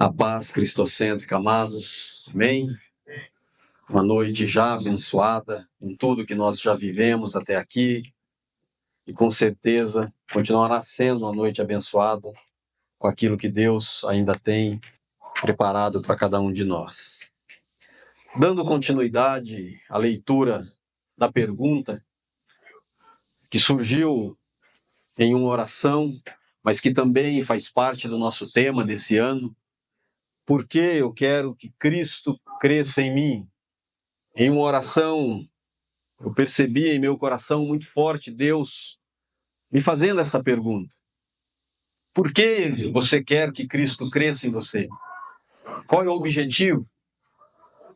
A paz cristocêntrica, amados. Amém? Uma noite já abençoada em tudo que nós já vivemos até aqui e com certeza continuará sendo uma noite abençoada com aquilo que Deus ainda tem preparado para cada um de nós. Dando continuidade à leitura da pergunta que surgiu em uma oração, mas que também faz parte do nosso tema desse ano: por que eu quero que Cristo cresça em mim? Em uma oração, eu percebi em meu coração muito forte Deus me fazendo esta pergunta: por que você quer que Cristo cresça em você? Qual é o objetivo?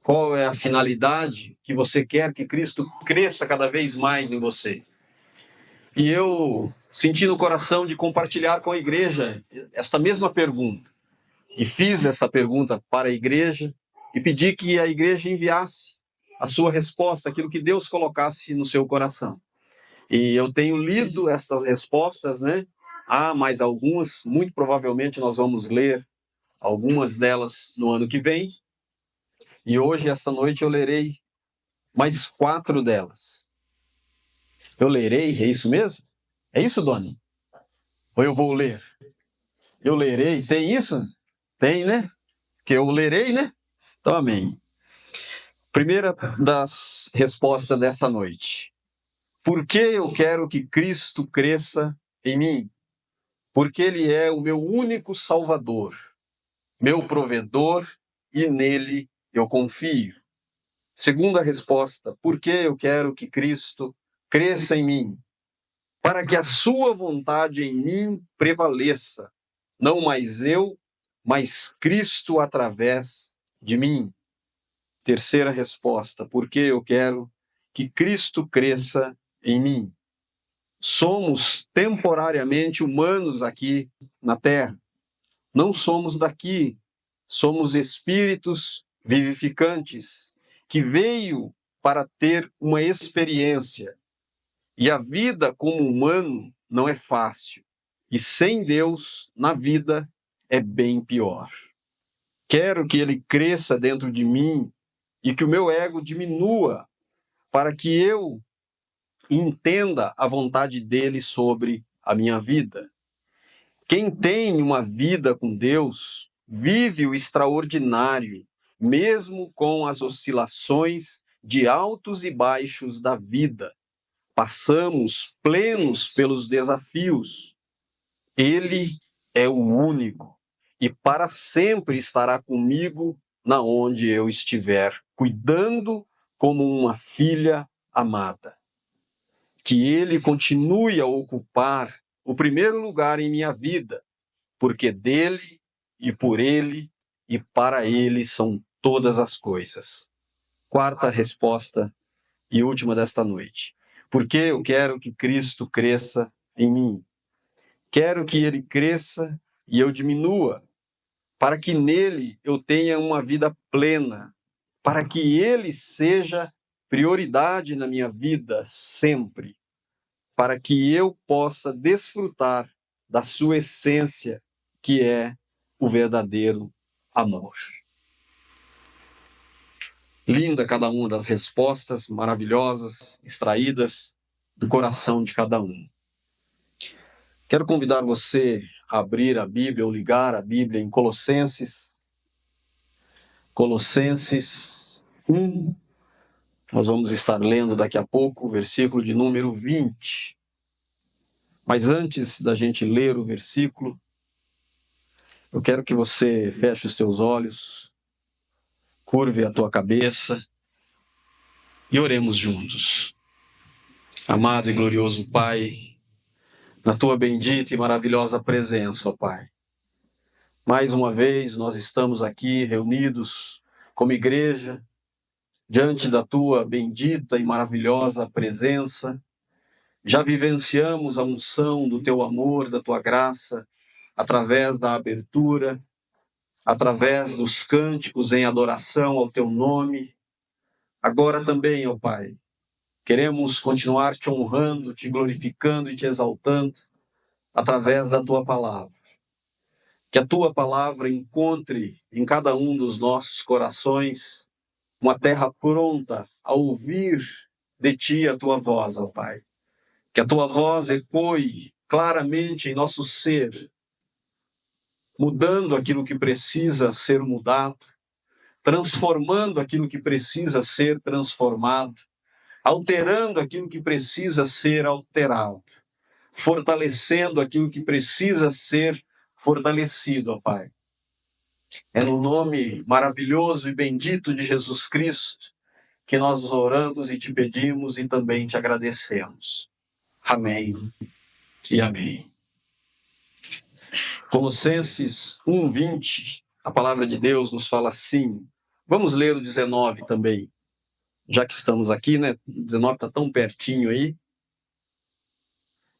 Qual é a finalidade que você quer que Cristo cresça cada vez mais em você? E eu senti no coração de compartilhar com a igreja esta mesma pergunta. E fiz esta pergunta para a igreja e pedi que a igreja enviasse a sua resposta, aquilo que Deus colocasse no seu coração. E eu tenho lido estas respostas, né? Há mais algumas, muito provavelmente nós vamos ler algumas delas no ano que vem. E hoje, esta noite, eu lerei mais 4 delas. Eu lerei, é isso mesmo? É isso, Doni? Ou eu vou ler? Eu lerei, tem isso? Tem, né? Que eu lerei, né? Então, amém. Primeira das respostas dessa noite: por que eu quero que Cristo cresça em mim? Porque Ele é o meu único Salvador, meu provedor, e nele eu confio. Segunda resposta: por que eu quero que Cristo cresça em mim? Para que a sua vontade em mim prevaleça, não mais eu, mas Cristo através de mim. Terceira resposta: por que eu quero que Cristo cresça em mim? Somos temporariamente humanos aqui na Terra. Não somos daqui. Somos espíritos vivificantes que veio para ter uma experiência. E a vida como humano não é fácil. E sem Deus, na vida, é bem pior. Quero que Ele cresça dentro de mim e que o meu ego diminua para que eu entenda a vontade dele sobre a minha vida. Quem tem uma vida com Deus vive o extraordinário, mesmo com as oscilações de altos e baixos da vida. Passamos plenos pelos desafios. Ele é o único e para sempre estará comigo na onde eu estiver, cuidando como uma filha amada. Que Ele continue a ocupar o primeiro lugar em minha vida, porque dele e por ele e para ele são todas as coisas. Quarta resposta e última desta noite: porque eu quero que Cristo cresça em mim. Quero que Ele cresça e eu diminua, para que nele eu tenha uma vida plena, para que Ele seja prioridade na minha vida sempre, para que eu possa desfrutar da sua essência, que é o verdadeiro amor. Linda cada uma das respostas maravilhosas, extraídas do coração de cada um. Quero convidar você a abrir a Bíblia ou ligar a Bíblia em Colossenses 1. Nós vamos estar lendo daqui a pouco o versículo de número 20. Mas antes da gente ler o versículo, eu quero que você feche os teus olhos, curve a tua cabeça e oremos juntos. Amado e glorioso Pai, na tua bendita e maravilhosa presença, ó Pai. Mais uma vez nós estamos aqui reunidos como igreja, diante da tua bendita e maravilhosa presença. Já vivenciamos a unção do teu amor, da tua graça, através da abertura, através dos cânticos em adoração ao teu nome. Agora também, ó Pai, queremos continuar te honrando, te glorificando e te exaltando através da tua palavra. que a tua palavra encontre em cada um dos nossos corações uma terra pronta a ouvir de ti a tua voz, ó Pai. Que a tua voz ecoe claramente em nosso ser, mudando aquilo que precisa ser mudado, transformando aquilo que precisa ser transformado, alterando aquilo que precisa ser alterado, fortalecendo aquilo que precisa ser fortalecido, ó Pai. É no nome maravilhoso e bendito de Jesus Cristo que nós oramos e te pedimos e também te agradecemos. Amém e amém. Colossenses 1:20, a palavra de Deus nos fala assim. Vamos ler o 19 também, já que estamos aqui, né? O 19 está tão pertinho aí.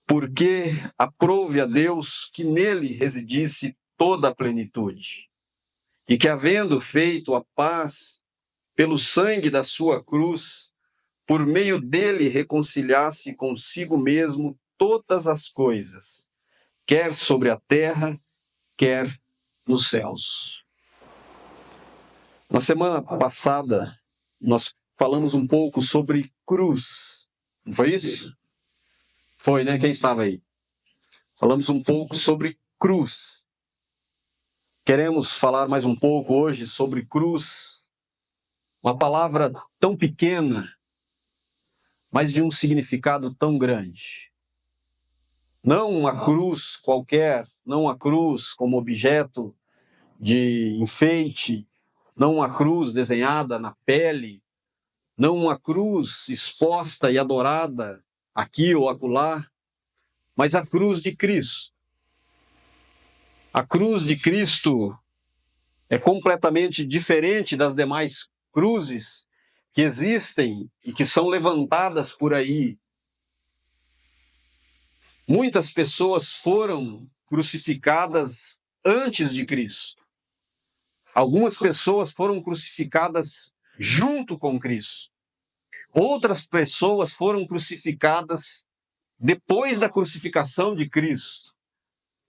Porque aprove a Deus que nele residisse toda a plenitude, e que, havendo feito a paz pelo sangue da sua cruz, por meio dele reconciliasse consigo mesmo todas as coisas, quer sobre a terra, quer nos céus. Na semana passada, nós falamos um pouco sobre cruz. Não foi isso? Foi, né? Quem estava aí? Falamos um pouco sobre cruz. Queremos falar mais um pouco hoje sobre cruz. Uma palavra tão pequena, mas de um significado tão grande. Não uma cruz qualquer, não uma cruz como objeto de enfeite, não uma cruz desenhada na pele, não uma cruz exposta e adorada aqui ou acolá, mas a cruz de Cristo. A cruz de Cristo é completamente diferente das demais cruzes que existem e que são levantadas por aí. Muitas pessoas foram crucificadas antes de Cristo. Algumas pessoas foram crucificadas junto com Cristo. Outras pessoas foram crucificadas depois da crucificação de Cristo.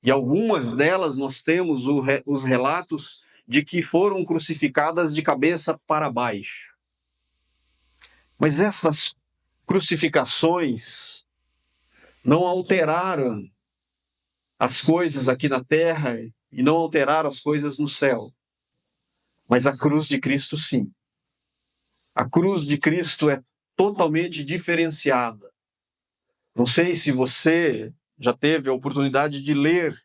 E algumas delas nós temos os relatos de que foram crucificadas de cabeça para baixo. Mas essas crucificações não alteraram as coisas aqui na terra e não alteraram as coisas no céu. Mas a cruz de Cristo, sim. A cruz de Cristo é totalmente diferenciada. Não sei se você já teve a oportunidade de ler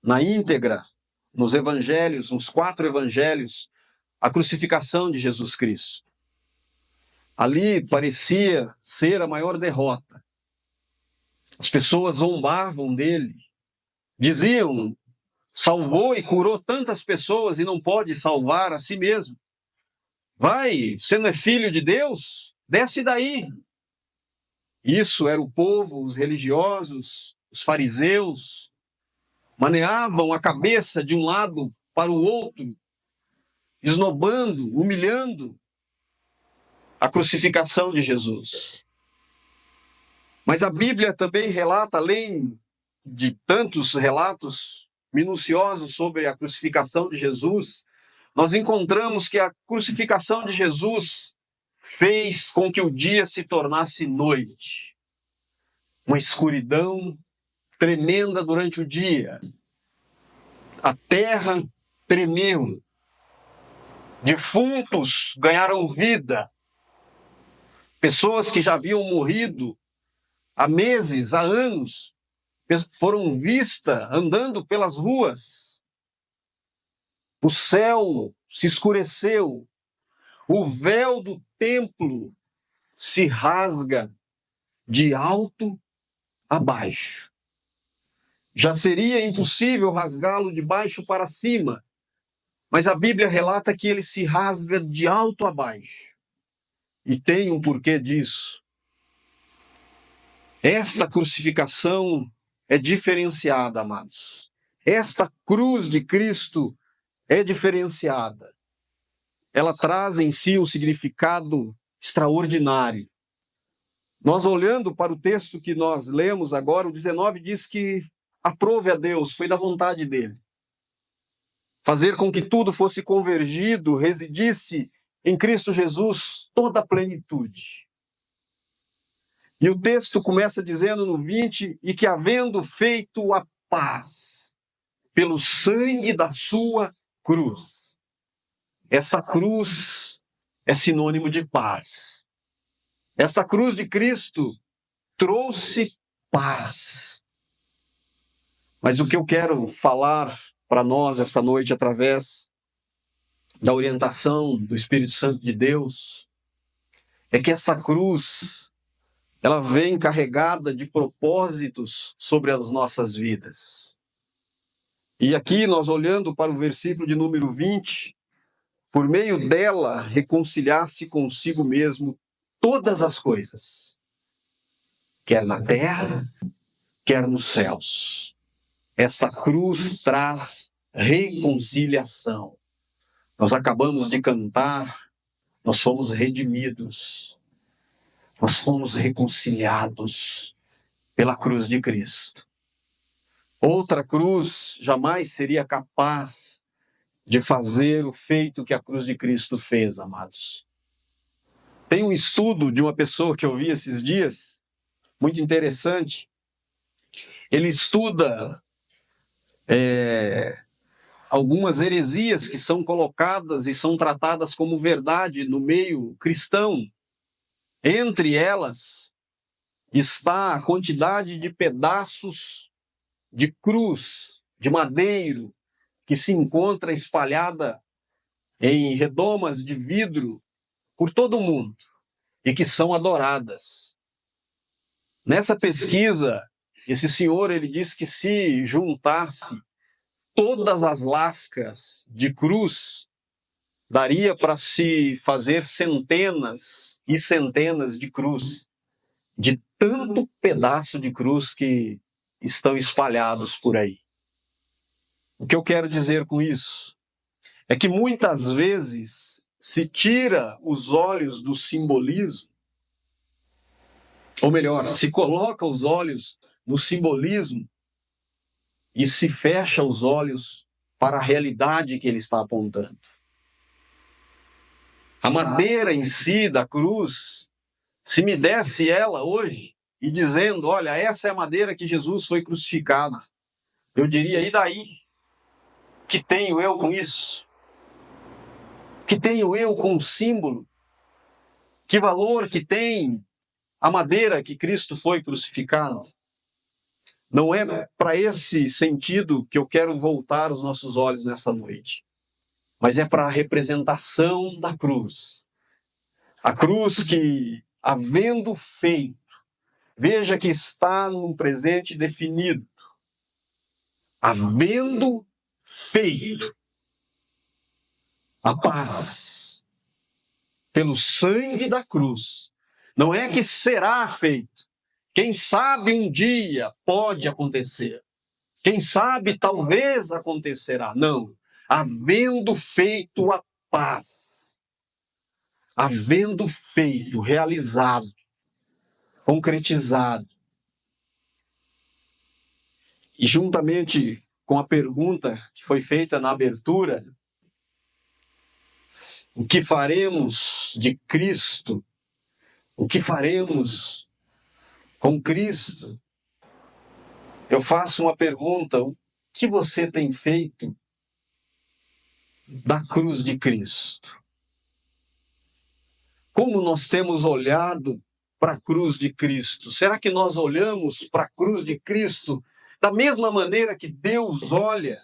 na íntegra, nos evangelhos, nos 4 evangelhos, a crucificação de Jesus Cristo. Ali parecia ser a maior derrota. As pessoas zombavam dele, diziam, salvou e curou tantas pessoas e não pode salvar a si mesmo. Vai, você não é filho de Deus? Desce daí. Isso era o povo, os religiosos, os fariseus, maneavam a cabeça de um lado para o outro, esnobando, humilhando a crucificação de Jesus. Mas a Bíblia também relata, além de tantos relatos minuciosos sobre a crucificação de Jesus, nós encontramos que a crucificação de Jesus fez com que o dia se tornasse noite. Uma escuridão tremenda durante o dia. A terra tremeu. Defuntos ganharam vida. Pessoas que já haviam morrido há meses, há anos, foram vistas andando pelas ruas. O céu se escureceu. O véu do templo se rasga de alto a baixo. Já seria impossível rasgá-lo de baixo para cima, mas a Bíblia relata que ele se rasga de alto a baixo. E tem um porquê disso. Esta crucificação é diferenciada, amados. Esta cruz de Cristo é diferenciada. Ela traz em si um significado extraordinário. Nós olhando para o texto que nós lemos agora, o 19 diz que aprove a Deus, foi da vontade dele. fazer com que tudo fosse convergido, residisse em Cristo Jesus toda a plenitude. E o texto começa dizendo no 20, e que havendo feito a paz pelo sangue da sua cruz. Essa cruz é sinônimo de paz. Esta cruz de Cristo trouxe paz. Mas o que eu quero falar para nós esta noite, através da orientação do Espírito Santo de Deus, é que esta cruz, ela vem carregada de propósitos sobre as nossas vidas. E aqui nós olhando para o versículo de número 20, por meio dela reconciliar-se consigo mesmo todas as coisas, quer na terra, quer nos céus. Esta cruz traz reconciliação. Nós acabamos de cantar, nós fomos redimidos, nós fomos reconciliados pela cruz de Cristo. Outra cruz jamais seria capaz de fazer o feito que a cruz de Cristo fez, amados. Tem um estudo de uma pessoa que eu vi esses dias, muito interessante. Ele estuda algumas heresias que são colocadas e são tratadas como verdade no meio cristão. Entre elas está a quantidade de pedaços de cruz, de madeiro, que se encontra espalhada em redomas de vidro por todo o mundo e que são adoradas. Nessa pesquisa, esse senhor ele disse que se juntasse todas as lascas de cruz, daria para se fazer centenas e centenas de cruz, de tanto pedaço de cruz que estão espalhados por aí. O que eu quero dizer com isso é que muitas vezes se tira os olhos do simbolismo, ou melhor, se coloca os olhos no simbolismo e se fecha os olhos para a realidade que ele está apontando. A madeira em si da cruz, se me desse ela hoje e dizendo, olha, essa é a madeira que Jesus foi crucificado, eu diria, e daí? Que tenho eu com isso? Que tenho eu com o símbolo? Que valor que tem a madeira que Cristo foi crucificado? Não é para esse sentido que eu quero voltar os nossos olhos nesta noite, mas é para a representação da cruz. A cruz que, havendo feito, veja que está num presente definido, havendo feito a paz pelo sangue da cruz. Não é que será feito. Quem sabe um dia pode acontecer. Quem sabe talvez acontecerá. Não. Havendo feito a paz. Havendo feito, realizado, concretizado. E juntamente com a pergunta que foi feita na abertura, o que faremos de Cristo? O que faremos com Cristo? Eu faço uma pergunta: o que você tem feito da cruz de Cristo? Como nós temos olhado para a cruz de Cristo? Será que nós olhamos para a cruz de Cristo da mesma maneira que Deus olha?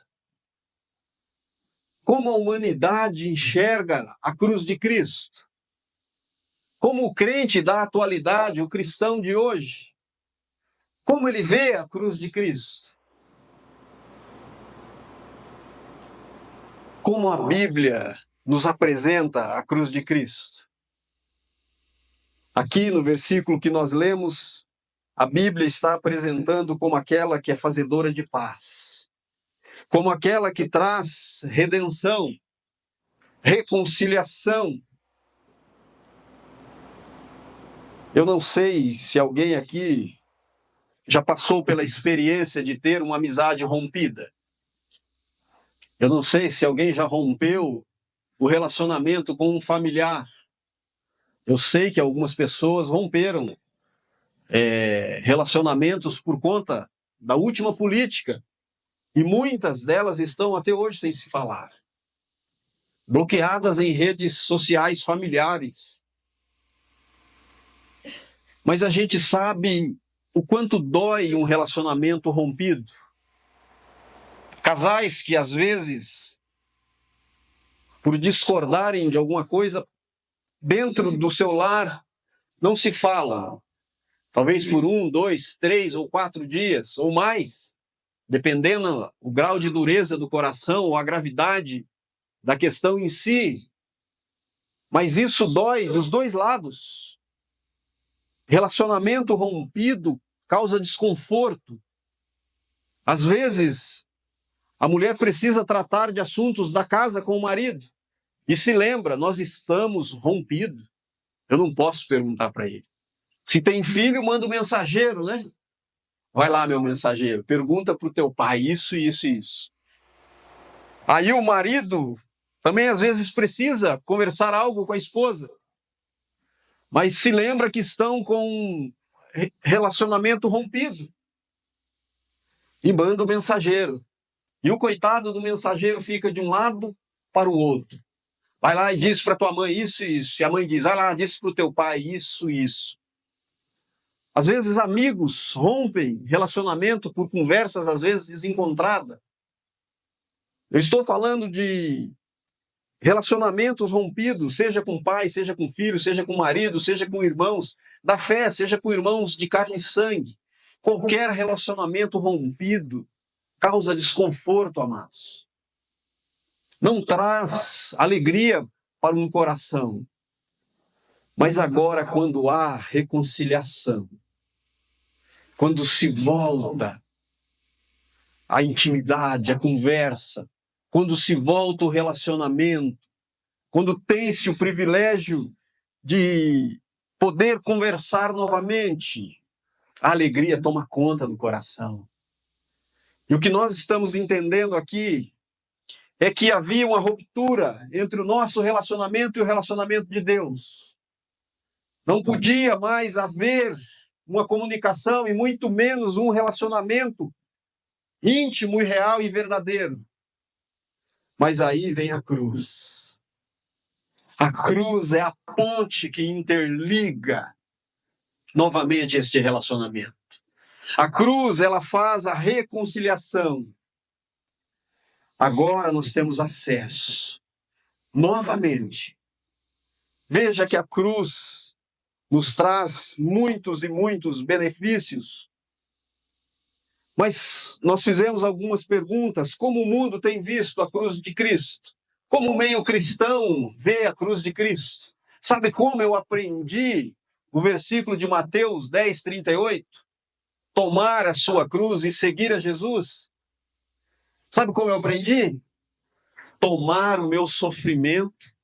Como a humanidade enxerga a cruz de Cristo? Como o crente da atualidade, o cristão de hoje, como ele vê a cruz de Cristo? Como a Bíblia nos apresenta a cruz de Cristo? Aqui no versículo que nós lemos, a Bíblia está apresentando como aquela que é fazedora de paz, como aquela que traz redenção, reconciliação. Eu não sei se alguém aqui já passou pela experiência de ter uma amizade rompida. Eu não sei se alguém já rompeu o relacionamento com um familiar. Eu sei que algumas pessoas romperam relacionamentos por conta da última política. E muitas delas estão até hoje sem se falar. Bloqueadas em redes sociais familiares. Mas a gente sabe o quanto dói um relacionamento rompido. Casais que às vezes, por discordarem de alguma coisa dentro do seu lar, não se falam. Talvez por 1, 2, 3 ou 4 dias ou mais, dependendo o grau de dureza do coração ou a gravidade da questão em si. Mas isso dói dos dois lados. Relacionamento rompido causa desconforto. Às vezes, a mulher precisa tratar de assuntos da casa com o marido. E se lembra, nós estamos rompidos. Eu não posso perguntar para ele. Se tem filho, manda um mensageiro, né? Vai lá, meu mensageiro, pergunta para o teu pai isso, isso e isso. Aí o marido também às vezes precisa conversar algo com a esposa. Mas se lembra que estão com um relacionamento rompido. E manda o mensageiro. E o coitado do mensageiro fica de um lado para o outro. Vai lá e diz para tua mãe isso e isso. E a mãe diz, vai lá, diz para o teu pai isso e isso. Às vezes amigos rompem relacionamento por conversas às vezes desencontradas. Eu estou falando de relacionamentos rompidos, seja com pai, seja com filho, seja com marido, seja com irmãos da fé, seja com irmãos de carne e sangue. Qualquer relacionamento rompido causa desconforto, amados. Não traz alegria para um coração. Mas agora, quando há reconciliação, quando se volta a intimidade, a conversa, quando se volta o relacionamento, quando tem-se o privilégio de poder conversar novamente, a alegria toma conta do coração. E o que nós estamos entendendo aqui é que havia uma ruptura entre o nosso relacionamento e o relacionamento de Deus. Não podia mais haver uma comunicação e muito menos um relacionamento íntimo e real e verdadeiro. Mas aí vem a cruz. A cruz é a ponte que interliga novamente este relacionamento. A cruz, ela faz a reconciliação. Agora nós temos acesso novamente. Veja que a cruz nos traz muitos e muitos benefícios. Mas nós fizemos algumas perguntas. Como o mundo tem visto a cruz de Cristo? Como o meio cristão vê a cruz de Cristo? Sabe como eu aprendi o versículo de Mateus 10, 38? Tomar a sua cruz e seguir a Jesus? Sabe como eu aprendi? Tomar o meu sofrimento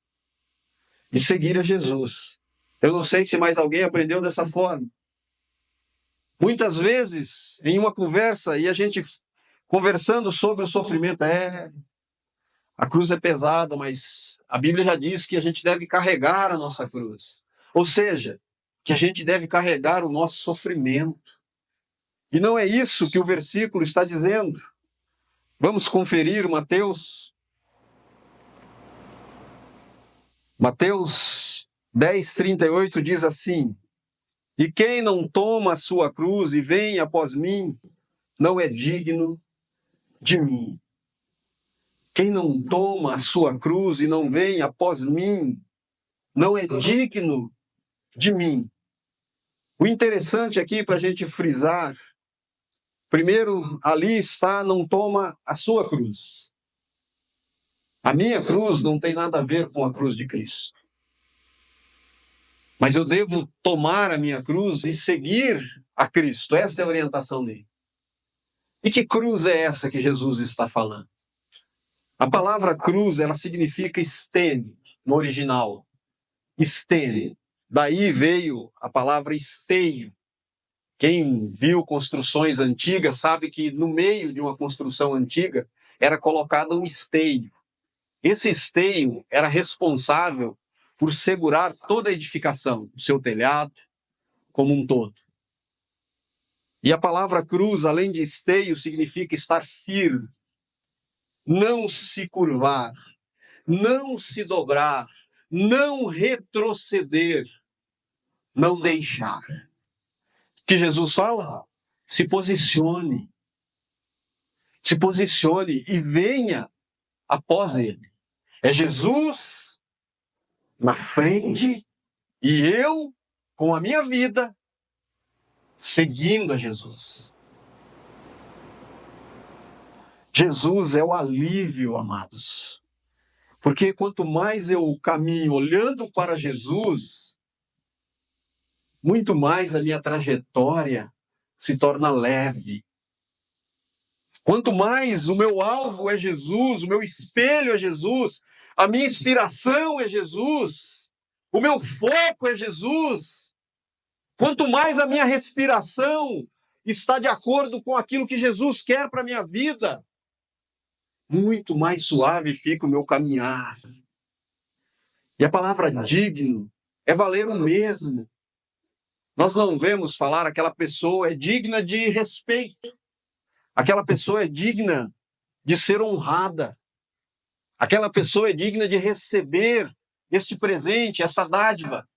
e seguir a Jesus. Eu não sei se mais alguém aprendeu dessa forma. Muitas vezes, em uma conversa, e a gente conversando sobre o sofrimento, a cruz é pesada, mas a Bíblia já diz que a gente deve carregar a nossa cruz. Ou seja, que a gente deve carregar o nosso sofrimento. E não é isso que o versículo está dizendo. Vamos conferir Mateus 10, 38 diz assim: e quem não toma a sua cruz e vem após mim, não é digno de mim. Quem não toma a sua cruz e não vem após mim, não é digno de mim. O interessante aqui para a gente frisar, primeiro, ali está, não toma a sua cruz. A minha cruz não tem nada a ver com a cruz de Cristo. Mas eu devo tomar a minha cruz e seguir a Cristo. Esta é a orientação dele. E que cruz é essa que Jesus está falando? A palavra cruz, ela significa estene, no original. Estene. Daí veio a palavra esteio. Quem viu construções antigas sabe que no meio de uma construção antiga era colocado um esteio. Esse esteio era responsável por segurar toda a edificação, o seu telhado, como um todo. E a palavra cruz, além de esteio, significa estar firme, não se curvar, não se dobrar, não retroceder, não deixar. O que Jesus fala? Se posicione e venha após ele. É Jesus na frente e eu com a minha vida seguindo a Jesus. Jesus é o alívio, amados. Porque quanto mais eu caminho olhando para Jesus, muito mais a minha trajetória se torna leve. Quanto mais o meu alvo é Jesus, o meu espelho é Jesus, a minha inspiração é Jesus, o meu foco é Jesus. Quanto mais a minha respiração está de acordo com aquilo que Jesus quer para a minha vida, muito mais suave fica o meu caminhar. E a palavra digno é valer o mesmo. Nós não vemos falar aquela pessoa é digna de respeito. Aquela pessoa é digna de ser honrada. Aquela pessoa é digna de receber este presente, esta dádiva.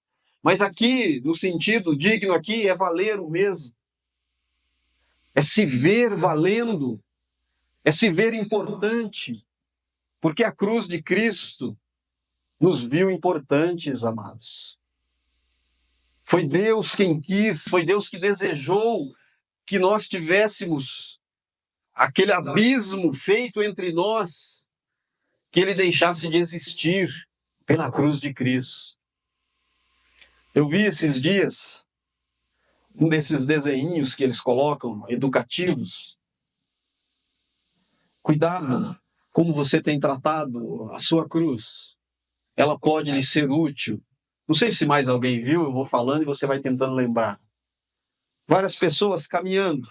Mas aqui, no sentido digno aqui, é valer o mesmo. É se ver valendo. É se ver importante. Porque a cruz de Cristo nos viu importantes, amados. Foi Deus quem quis, foi Deus que desejou que nós tivéssemos aquele abismo feito entre nós, que ele deixasse de existir pela cruz de Cristo. Eu vi esses dias um desses desenhinhos que eles colocam, educativos. Cuidado como você tem tratado a sua cruz. Ela pode lhe ser útil. Não sei se mais alguém viu, eu vou falando e você vai tentando lembrar. Várias pessoas caminhando,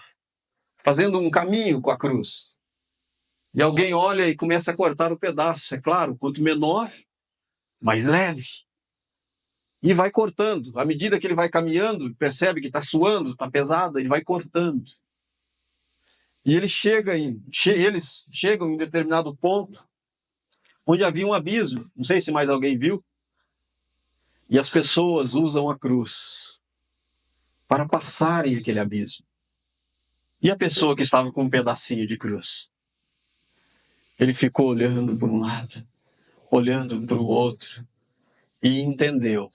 fazendo um caminho com a cruz. E alguém olha e começa a cortar o pedaço. É claro, quanto menor, mais leve. E vai cortando. À medida que ele vai caminhando, percebe que está suando, está pesado, ele vai cortando. E eles chegam em determinado ponto, onde havia um abismo. Não sei se mais alguém viu. E as pessoas usam a cruz para passarem aquele abismo. E a pessoa que estava com um pedacinho de cruz? Ele ficou olhando para um lado, olhando para o outro, e entendeu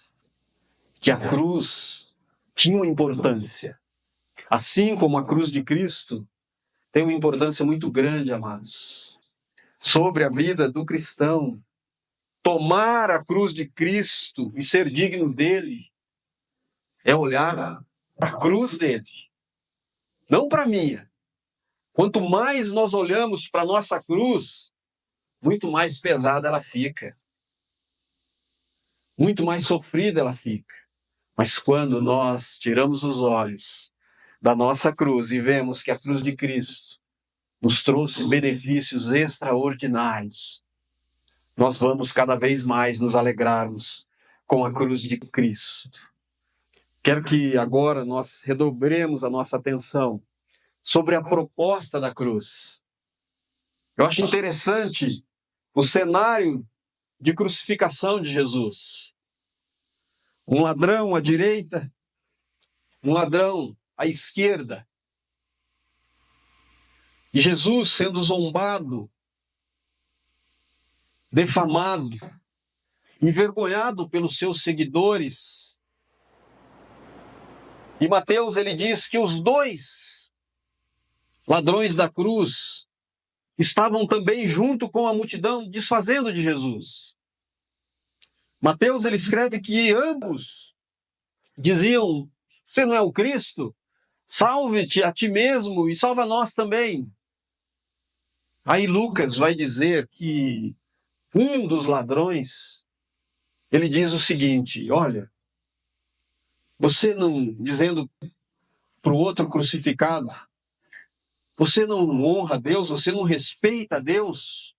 que a cruz tinha uma importância. Assim como a cruz de Cristo tem uma importância muito grande, amados, sobre a vida do cristão. Tomar a cruz de Cristo e ser digno dele é olhar para a cruz dele, não para a minha. Quanto mais nós olhamos para a nossa cruz, muito mais pesada ela fica. Muito mais sofrida ela fica. Mas quando nós tiramos os olhos da nossa cruz e vemos que a cruz de Cristo nos trouxe benefícios extraordinários, nós vamos cada vez mais nos alegrarmos com a cruz de Cristo. Quero que agora nós redobremos a nossa atenção sobre a proposta da cruz. Eu acho interessante o cenário de crucificação de Jesus. Um ladrão à direita, um ladrão à esquerda. E Jesus sendo zombado, defamado, envergonhado pelos seus seguidores. E Mateus, ele diz que os dois ladrões da cruz estavam também junto com a multidão desfazendo de Jesus. Mateus, ele escreve que ambos diziam: você não é o Cristo? Salve-te a ti mesmo e salva nós também. Aí Lucas vai dizer que um dos ladrões, ele diz o seguinte: olha, você não, dizendo para o outro crucificado, Você não honra a Deus, você não respeita a Deus.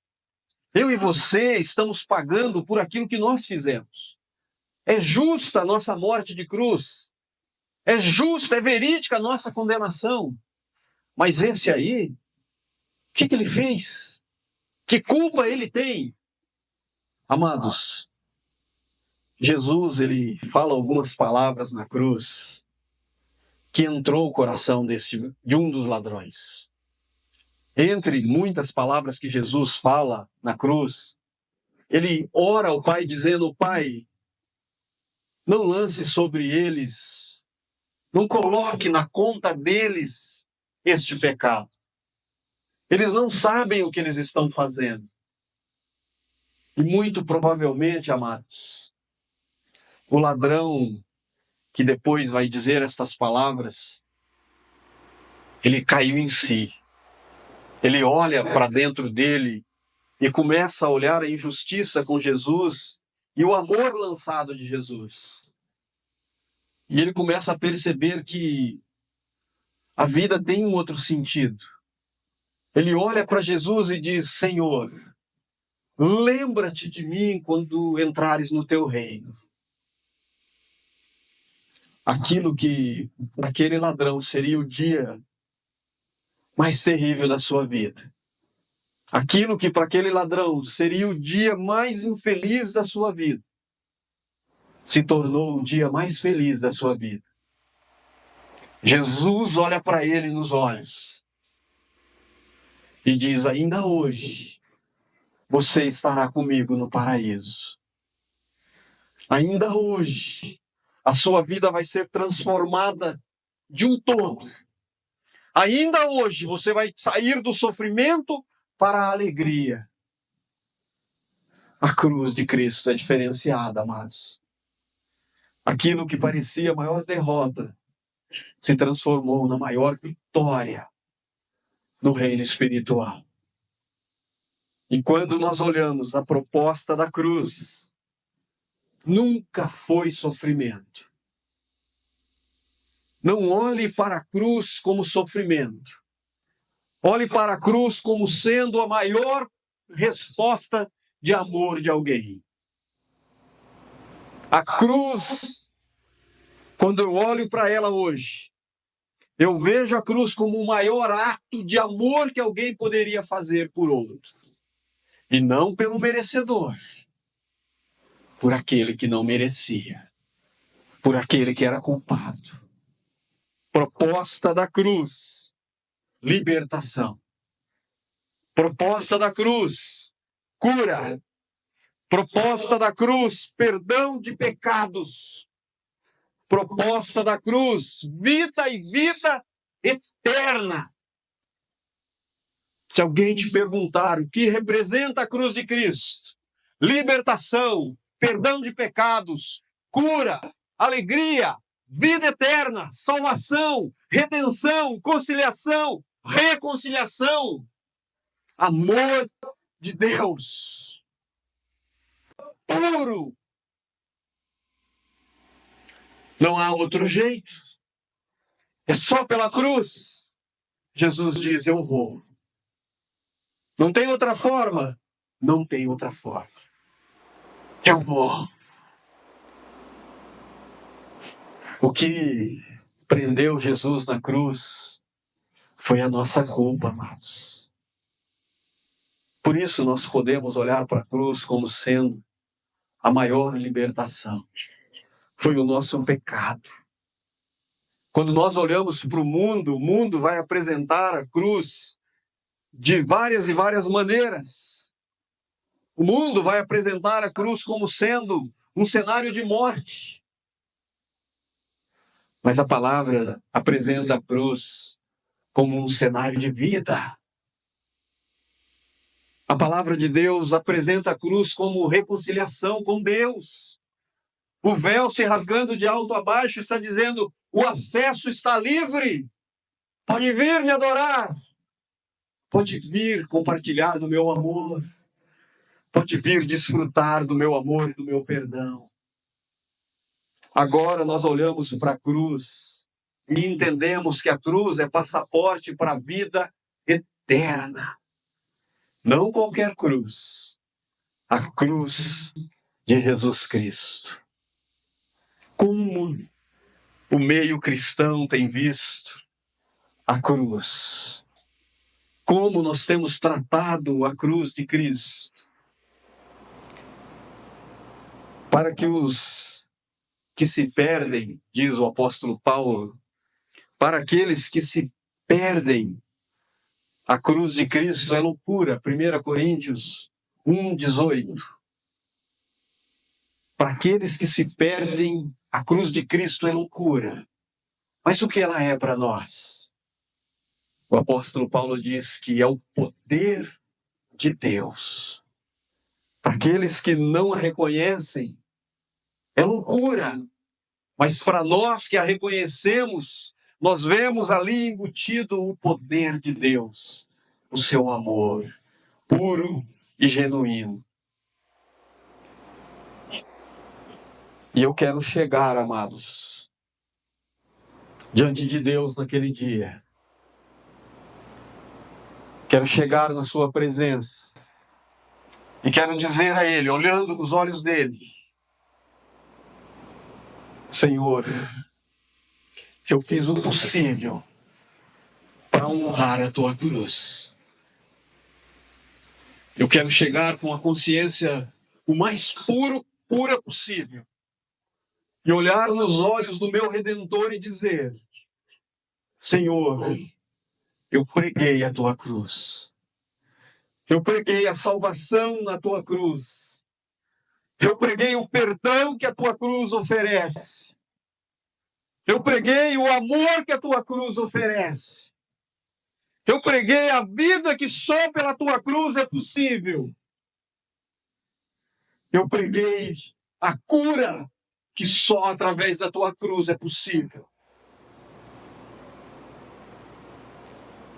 Eu e você estamos pagando por aquilo que nós fizemos. É justa a nossa morte de cruz. É justa, é verídica a nossa condenação. Mas esse aí, o que ele fez? Que culpa ele tem? Amados, Jesus, ele fala algumas palavras na cruz que entrou o coração de um dos ladrões. Entre muitas palavras que Jesus fala na cruz, ele ora ao Pai dizendo: Pai, não lance sobre eles, não coloque na conta deles este pecado. Eles não sabem o que eles estão fazendo. E muito provavelmente, amados, o ladrão que depois vai dizer estas palavras, ele caiu em si. Ele olha para dentro dele e começa a olhar a injustiça com Jesus e o amor lançado de Jesus. E ele começa a perceber que a vida tem um outro sentido. Ele olha para Jesus e diz: Senhor, lembra-te de mim quando entrares no teu reino. Aquilo que para aquele ladrão seria o dia mais terrível da sua vida. Aquilo que para aquele ladrão seria o dia mais infeliz da sua vida, se tornou o dia mais feliz da sua vida. Jesus olha para ele nos olhos e diz: ainda hoje você estará comigo no paraíso. Ainda hoje a sua vida vai ser transformada de um todo. Ainda hoje você vai sair do sofrimento para a alegria. A cruz de Cristo é diferenciada, amados. Aquilo que parecia a maior derrota se transformou na maior vitória no reino espiritual. E quando nós olhamos a proposta da cruz, nunca foi sofrimento. Não olhe para a cruz como sofrimento. Olhe para a cruz como sendo a maior resposta de amor de alguém. A cruz, quando eu olho para ela hoje, eu vejo a cruz como o maior ato de amor que alguém poderia fazer por outro. E não pelo merecedor. Por aquele que não merecia. Por aquele que era culpado. Proposta da cruz, libertação. Proposta da cruz, cura. Proposta da cruz, perdão de pecados. Proposta da cruz, vida e vida eterna. Se alguém te perguntar o que representa a cruz de Cristo, libertação, perdão de pecados, cura, alegria, vida eterna, salvação, redenção, conciliação, reconciliação, amor de Deus, puro. Não há outro jeito. É só pela cruz. Jesus diz: eu vou. Não tem outra forma? Não tem outra forma. Eu vou. O que prendeu Jesus na cruz foi a nossa culpa, amados. Por isso nós podemos olhar para a cruz como sendo a maior libertação. Foi o nosso pecado. Quando nós olhamos para o mundo vai apresentar a cruz de várias e várias maneiras. O mundo vai apresentar a cruz como sendo um cenário de morte. Mas a palavra apresenta a cruz como um cenário de vida. A palavra de Deus apresenta a cruz como reconciliação com Deus. O véu se rasgando de alto a baixo está dizendo: o acesso está livre. Pode vir me adorar. Pode vir compartilhar do meu amor. Pode vir desfrutar do meu amor e do meu perdão. Agora nós olhamos para a cruz e entendemos que a cruz é passaporte para a vida eterna. Não qualquer cruz, a cruz de Jesus Cristo. Como o meio cristão tem visto a cruz? Como nós temos tratado a cruz de Cristo? Para que os que se perdem, diz o apóstolo Paulo, para aqueles que se perdem, a cruz de Cristo é loucura. 1 Coríntios 1,18. Para aqueles que se perdem, a cruz de Cristo é loucura. Mas o que ela é para nós? O apóstolo Paulo diz que é o poder de Deus. Para aqueles que não a reconhecem, é loucura. Mas para nós que a reconhecemos, nós vemos ali embutido o poder de Deus, o seu amor puro e genuíno. E eu quero chegar, amados, diante de Deus naquele dia. Quero chegar na sua presença. E quero dizer a Ele, olhando nos olhos dele: Senhor, eu fiz o possível para honrar a tua cruz. Eu quero chegar com a consciência o mais pura possível. E olhar nos olhos do meu Redentor e dizer: Senhor, eu preguei a tua cruz. Eu preguei a salvação na tua cruz. Eu preguei o perdão que a tua cruz oferece. Eu preguei o amor que a tua cruz oferece. Eu preguei a vida que só pela tua cruz é possível. Eu preguei a cura que só através da tua cruz é possível.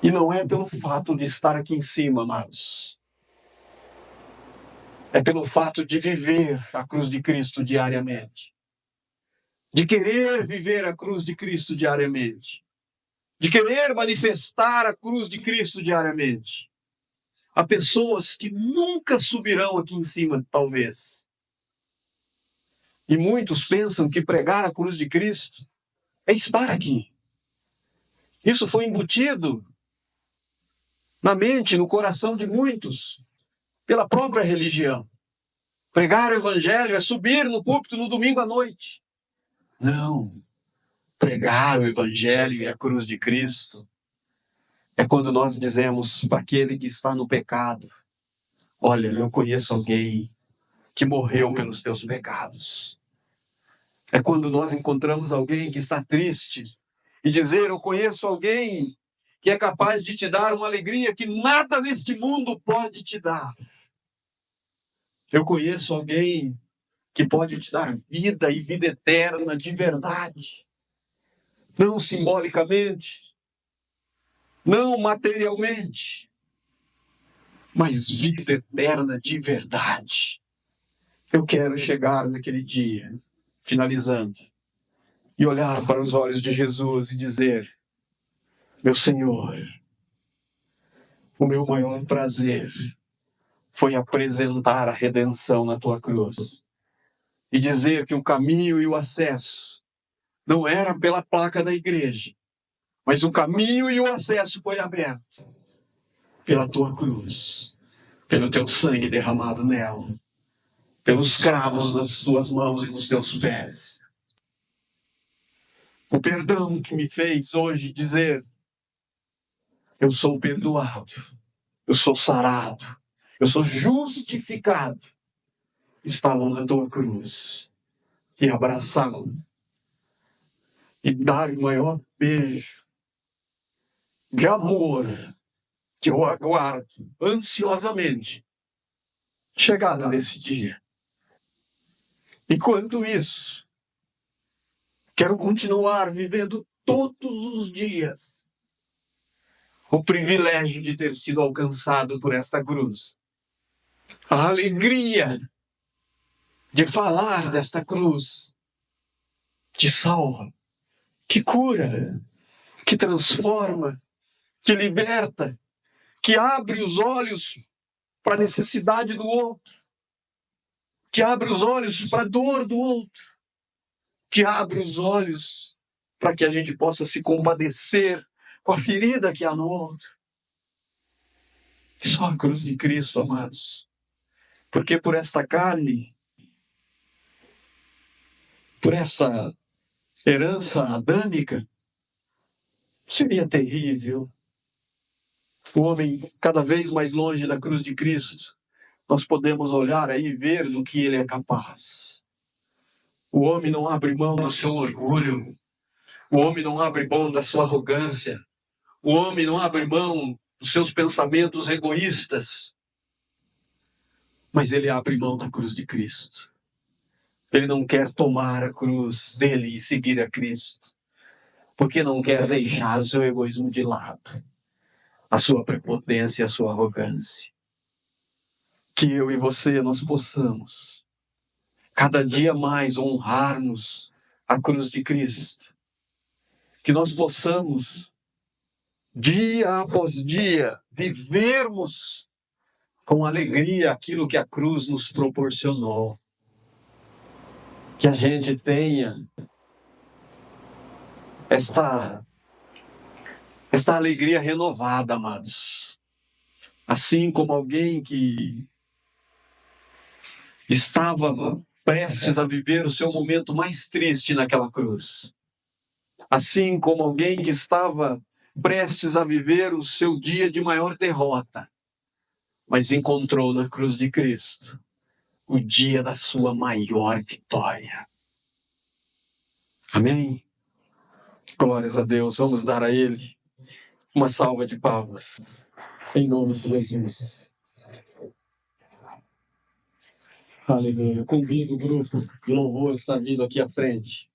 E não é pelo fato de estar aqui em cima, amados. É pelo fato de viver a cruz de Cristo diariamente. De querer viver a cruz de Cristo diariamente. De querer manifestar a cruz de Cristo diariamente. Há pessoas que nunca subirão aqui em cima, talvez. E muitos pensam que pregar a cruz de Cristo é estar aqui. Isso foi embutido na mente, no coração de muitos, pela própria religião. Pregar o evangelho é subir no púlpito no domingo à noite. Não. Pregar o evangelho e a cruz de Cristo é quando nós dizemos para aquele que está no pecado: olha, eu conheço alguém que morreu pelos teus pecados. É quando nós encontramos alguém que está triste e dizer: eu conheço alguém que é capaz de te dar uma alegria que nada neste mundo pode te dar. Eu conheço alguém que pode te dar vida e vida eterna de verdade. Não simbolicamente, não materialmente, mas vida eterna de verdade. Eu quero chegar naquele dia, finalizando, e olhar para os olhos de Jesus e dizer: meu Senhor, o meu maior prazer foi apresentar a redenção na tua cruz. E dizer que o caminho e o acesso não era pela placa da igreja, mas o caminho e o acesso foi aberto pela tua cruz, pelo teu sangue derramado nela, pelos cravos nas tuas mãos e nos teus pés. O perdão que me fez hoje dizer: eu sou perdoado, eu sou sarado, eu sou justificado, está lá na tua cruz. E abraçá-lo e dar o maior beijo de amor que eu aguardo ansiosamente chegada desse dia. Enquanto isso, quero continuar vivendo todos os dias o privilégio de ter sido alcançado por esta cruz. A alegria de falar desta cruz que salva, que cura, que transforma, que liberta, que abre os olhos para a necessidade do outro, que abre os olhos para a dor do outro, que abre os olhos para que a gente possa se compadecer com a ferida que há no outro. Só a cruz de Cristo, amados. Porque por esta carne, por esta herança adâmica, seria terrível. O homem cada vez mais longe da cruz de Cristo, nós podemos olhar aí e ver do que ele é capaz. O homem não abre mão do seu orgulho. O homem não abre mão da sua arrogância. O homem não abre mão dos seus pensamentos egoístas. Mas ele abre mão da cruz de Cristo. Ele não quer tomar a cruz dele e seguir a Cristo. Porque não quer deixar o seu egoísmo de lado. A sua prepotência e a sua arrogância. Que eu e você, nós possamos cada dia mais honrarmos a cruz de Cristo. Que nós possamos, dia após dia, vivermos com alegria aquilo que a cruz nos proporcionou. Que a gente tenha esta alegria renovada, amados. Assim como alguém que estava prestes a viver o seu momento mais triste naquela cruz. Assim como alguém que estava prestes a viver o seu dia de maior derrota, mas encontrou na cruz de Cristo o dia da sua maior vitória. Amém? Glórias a Deus. Vamos dar a Ele uma salva de palmas. Em nome de Jesus. Aleluia. Convido o grupo de louvor está vindo aqui à frente.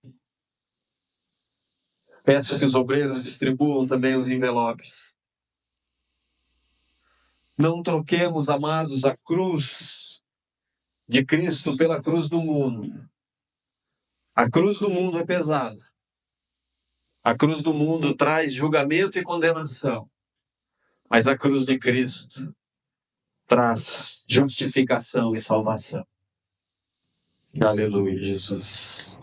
Peço que os obreiros distribuam também os envelopes. Não troquemos, amados, a cruz de Cristo pela cruz do mundo. A cruz do mundo é pesada. A cruz do mundo traz julgamento e condenação. Mas a cruz de Cristo traz justificação e salvação. Aleluia, Jesus.